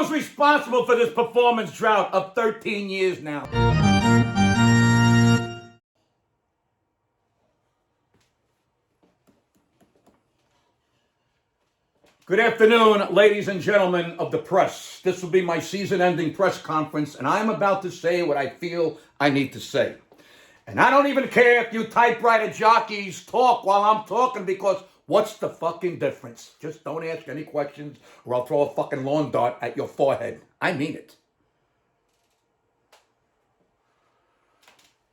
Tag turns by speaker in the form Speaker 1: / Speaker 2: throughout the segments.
Speaker 1: who's responsible for this performance drought of 13 years now? Good afternoon, ladies and gentlemen of the press. This will be my season-ending press conference, and I'm about to say what I feel I need to say. And I don't even care if you typewriter jockeys talk while I'm talking, because what's the fucking difference? Just don't ask any questions or I'll throw a fucking lawn dart at your forehead. I mean it.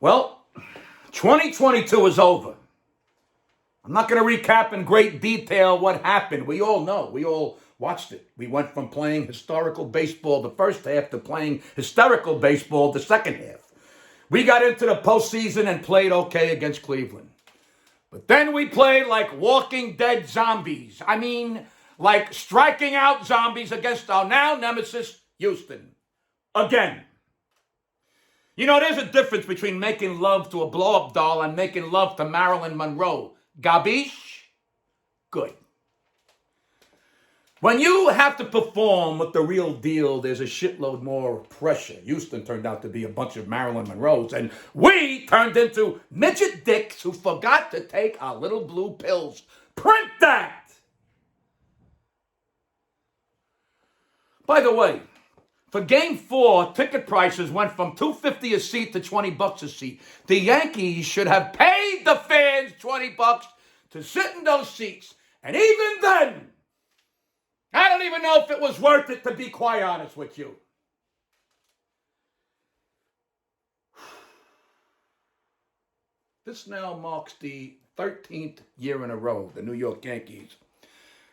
Speaker 1: Well, 2022 is over. I'm not going to recap in great detail what happened. We all know. We all watched it. We went from playing historical baseball the first half to playing hysterical baseball the second half. We got into the postseason and played okay against Cleveland. But then we played like walking dead zombies. I mean, like striking out zombies against our now nemesis, Houston. Again. You know, there's a difference between making love to a blow-up doll and making love to Marilyn Monroe. Gabish? Good. When you have to perform with the real deal, there's a shitload more pressure. Houston turned out to be a bunch of Marilyn Monroes, and we turned into midget dicks who forgot to take our little blue pills. Print that! By the way, for Game 4, ticket prices went from $2.50 a seat to $20 a seat. The Yankees should have paid the fans $20 to sit in those seats. And even then, I don't even know if it was worth it, to be quite honest with you. This now marks the 13th year in a row the New York Yankees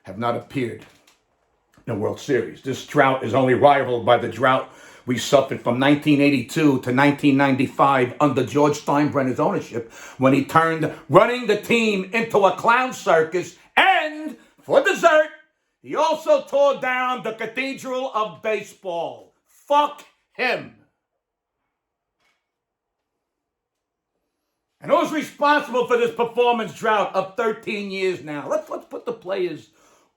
Speaker 1: have not appeared in the World Series. This drought is only rivaled by the drought we suffered from 1982 to 1995 under George Steinbrenner's ownership, when he turned running the team into a clown circus, and for dessert, he also tore down the Cathedral of Baseball. Fuck him. And who's responsible for this performance drought of 13 years now? Let's put the players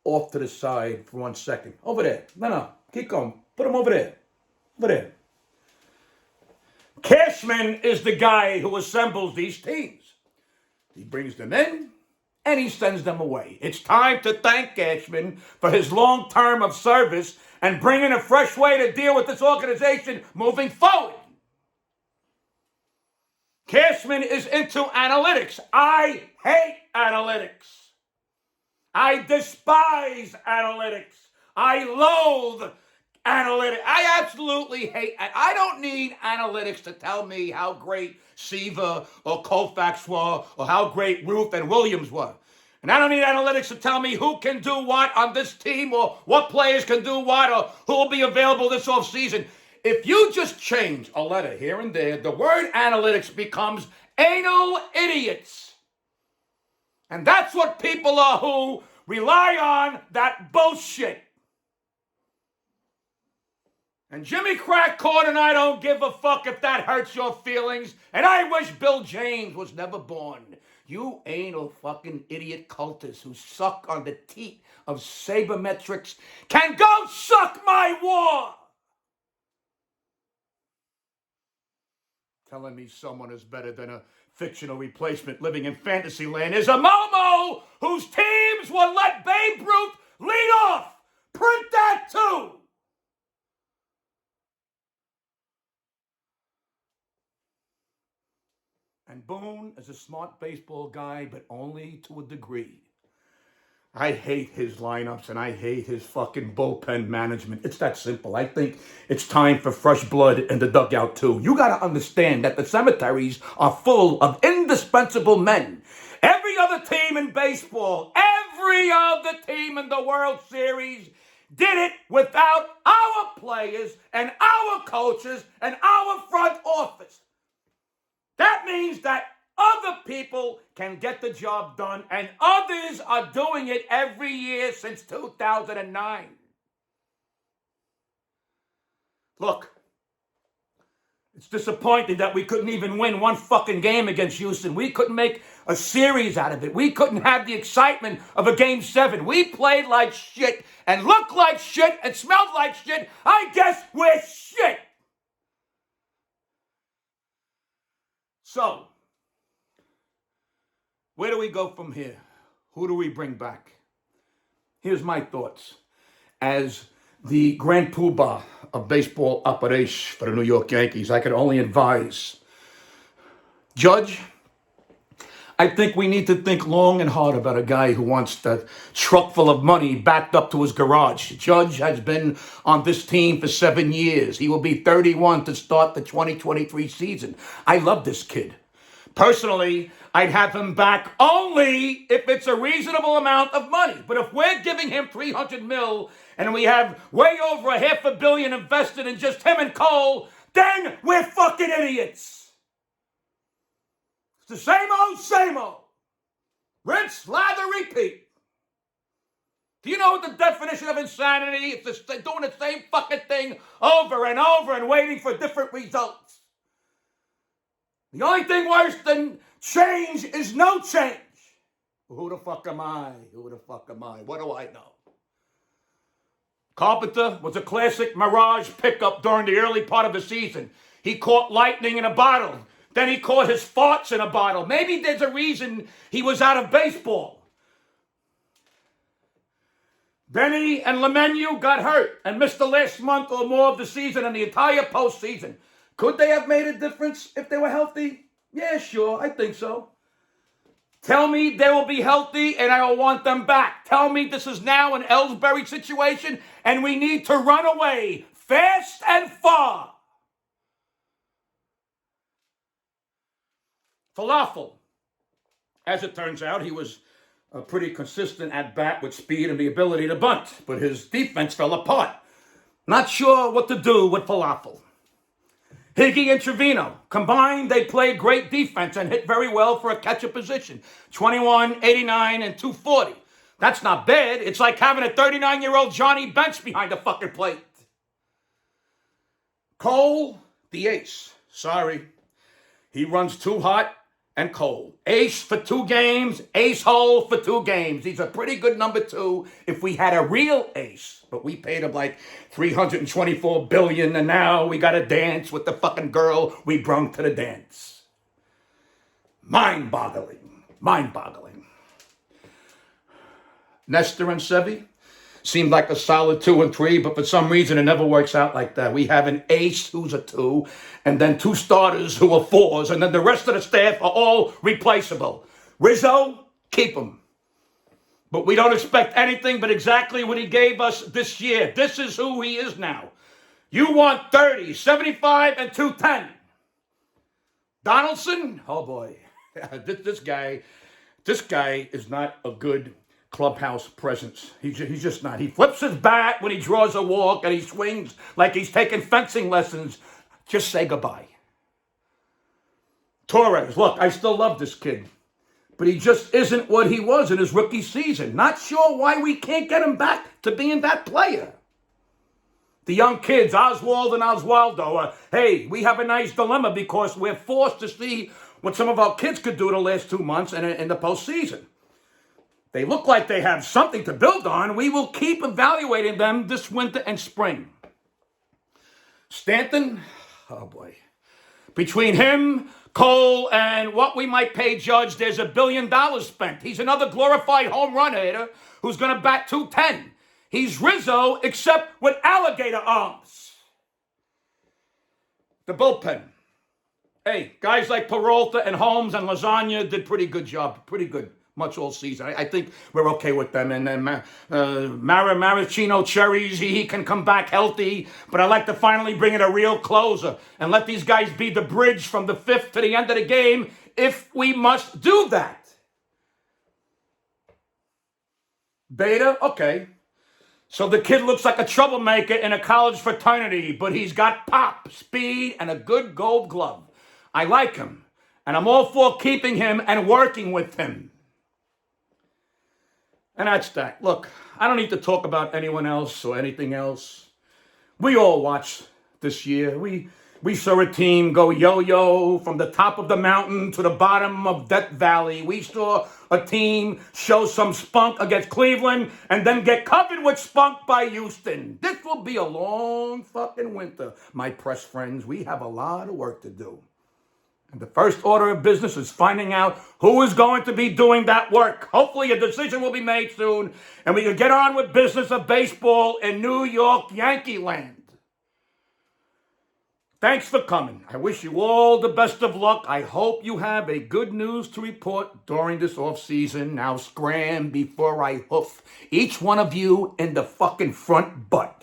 Speaker 1: off to the side for 1 second. Over there. No, keep going. Put them over there. Over there. Cashman is the guy who assembles these teams. He brings them in and he sends them away. It's time to thank Cashman for his long term of service and bringing a fresh way to deal with this organization moving forward. Cashman is into analytics. I hate analytics. I despise analytics. I loathe analytics. I absolutely hate it. I don't need analytics to tell me how great Seaver or Koufax were, or how great Ruth and Williams were. And I don't need analytics to tell me who can do what on this team, or what players can do what, or who will be available this offseason. If you just change a letter here and there, the word analytics becomes anal idiots. And that's what people are who rely on that bullshit. And Jimmy Crackcorn and I don't give a fuck if that hurts your feelings. And I wish Bill James was never born. You anal fucking idiot cultists who suck on the teat of sabermetrics can go suck my war. Telling me someone is better than a fictional replacement living in fantasy land is a Momo whose teams will let Babe Ruth lead off. Print that too. And Boone is a smart baseball guy, but only to a degree. I hate his lineups and I hate his fucking bullpen management. It's that simple. I think it's time for fresh blood in the dugout too. You got to understand that the cemeteries are full of indispensable men. Every other team in baseball, every other team in the World Series did it without our players and our coaches and our front office. That means that other people can get the job done, and others are doing it every year since 2009. Look, it's disappointing that we couldn't even win one fucking game against Houston. We couldn't make a series out of it. We couldn't have the excitement of a Game 7. We played like shit and look like shit and smell like shit, I guess we're shit. So, where do we go from here? Who do we bring back? Here's my thoughts. As the Grand Poobah of baseball operation for the New York Yankees, I can only advise Judge, I think we need to think long and hard about a guy who wants the truck full of money backed up to his garage. Judge has been on this team for 7 years. He will be 31 to start the 2023 season. I love this kid. Personally, I'd have him back only if it's a reasonable amount of money. But if we're giving him $300 million and we have way over $500 million invested in just him and Cole, then we're fucking idiots. It's the same old, same old. Rinse, lather, repeat. Do you know what the definition of insanity is? It's doing the same fucking thing over and over and waiting for different results. The only thing worse than change is no change. Who the fuck am I? Who the fuck am I? What do I know? Carpenter was a classic mirage pickup during the early part of the season. He caught lightning in a bottle. Then he caught his farts in a bottle. Maybe there's a reason he was out of baseball. Benny and LeMahieu got hurt and missed the last month or more of the season and the entire postseason. Could they have made a difference if they were healthy? Yeah, sure, I think so. Tell me they will be healthy and I will want them back. Tell me this is now an Ellsbury situation and we need to run away fast and far. Falafel. As it turns out, he was pretty consistent at bat with speed and the ability to bunt, but his defense fell apart. Not sure what to do with Falafel. Higgy and Trevino. Combined, they played great defense and hit very well for a catcher position. 21, 89, and 240. That's not bad. It's like having a 39-year-old Johnny Bench behind the fucking plate. Cole, the ace. Sorry. He runs too hot and cold. Ace for 2 games, ace hole for 2 games. He's a pretty good number 2 if we had a real ace. But we paid him like $324 billion, and now we got to dance with the fucking girl we brung to the dance. Mind-boggling. Mind-boggling. Nestor and Sevy seemed like a solid 2 and 3, but for some reason it never works out like that. We have an ace who's a 2, and then 2 starters who are 4s, and then the rest of the staff are all replaceable. Rizzo, keep him. But we don't expect anything but exactly what he gave us this year. This is who he is now. You want 30, 75, and 210. Donaldson, oh boy, this guy is not a good clubhouse presence. He's just not. He flips his bat when he draws a walk and he swings like he's taking fencing lessons. Just say goodbye. Torres, look, I still love this kid, but he just isn't what he was in his rookie season. Not sure why we can't get him back to being that player. The young kids, Oswald and Oswaldo, hey, we have a nice dilemma because we're forced to see what some of our kids could do the last 2 months and in the postseason. They look like they have something to build on. We will keep evaluating them this winter and spring. Stanton, oh boy. Between him, Cole, and what we might pay Judge, there's $1 billion spent. He's another glorified home run hitter who's going to bat 210. He's Rizzo, except with alligator arms. The bullpen. Hey, guys like Peralta and Holmes and Lasagna did pretty good job. Pretty good. Much all season. I think we're okay with them. And then Maraschino Cherries, he can come back healthy. But I like to finally bring in a real closer and let these guys be the bridge from the 5th to the end of the game if we must do that. Beta, okay. So the kid looks like a troublemaker in a college fraternity, but he's got pop, speed, and a good gold glove. I like him. And I'm all for keeping him and working with him. And that's that. Look, I don't need to talk about anyone else or anything else. We all watched this year. We We saw a team go yo-yo from the top of the mountain to the bottom of Death Valley. We saw a team show some spunk against Cleveland and then get covered with spunk by Houston. This will be a long fucking winter, my press friends. We have a lot of work to do. And the first order of business is finding out who is going to be doing that work. Hopefully a decision will be made soon and we can get on with business of baseball in New York, Yankee land. Thanks for coming. I wish you all the best of luck. I hope you have a good news to report during this off season. Now scram before I hoof each one of you in the fucking front butt.